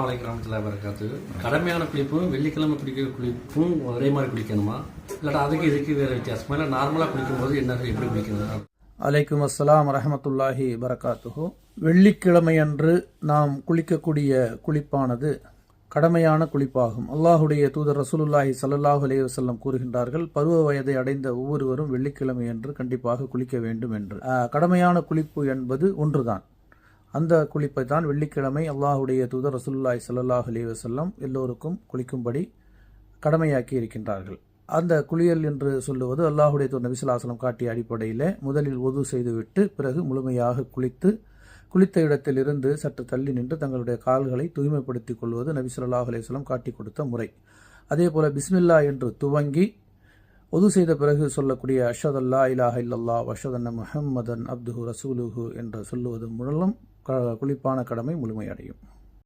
வலைக்கம் வரமத்துல்லாஹி வரகாத்து. கடமையான குளிப்பும் வெள்ளிக்கிழமை குளிக்கிற குளிப்பும் ஒரே மாதிரி குளிக்கணுமா, இல்லாட்டா அதுக்கு இதுக்கு வேறு வித்தியாசமா, இல்லை நார்மலாக குளிக்கும்போது என்ன எப்படி குளிக்கணும்? அலைக்கும் அஸ்ஸலாம் வரஹமத்துல்லாஹி வரகாத்துஹு. வெள்ளிக்கிழமை அன்று நாம் குளிக்கக்கூடிய குளிப்பானது கடமையான குளிப்பாகும். அல்லாஹுடைய தூதர் ரசூலுல்லாஹி ஸல்லல்லாஹு அலைஹி வஸல்லம் கூறுகின்றார்கள், பருவ வயதை அடைந்த ஒவ்வொருவரும் வெள்ளிக்கிழமை அன்று கண்டிப்பாக குளிக்க வேண்டும் என்று. கடமையான குளிப்பு என்பது ஒன்றுதான். அந்த குளிப்பை தான் வெள்ளிக்கிழமை அல்லாஹுடைய தூதர் ரசூலுல்லாஹி ஸல்லல்லாஹு அலைஹி வஸல்லம் எல்லோருக்கும் குளிக்கும்படி கடமையாக்கி இருக்கின்றார்கள். அந்த குளியல் என்று சொல்லுவது அல்லாஹுடைய தூதர் நபி ஸல்லல்லாஹு அலைஹி வஸல்லம் காட்டிய அடிப்படையில் முதலில் ஒது செய்துவிட்டு பிறகு முழுமையாக குளித்த இடத்திலிருந்து சற்று தள்ளி நின்று தங்களுடைய கால்களை தூய்மைப்படுத்திக் கொள்வது நபி ஸல்லல்லாஹு அலைஹி வஸல்லம் காட்டி கொடுத்த முறை. அதே போல பிஸ்மில்லா என்று துவங்கி ஒது செய்த பிறகு சொல்லக்கூடிய அஷ்ஹது அல்லா இலாஹ இல்லல்லாஹ் வ அஷ்ஹது அன்ன முஹம்மதன் அப்துஹு ரசூலுஹு என்று சொல்லுவது மூலம் குளிப்பான கடமை முழுமையடையும்.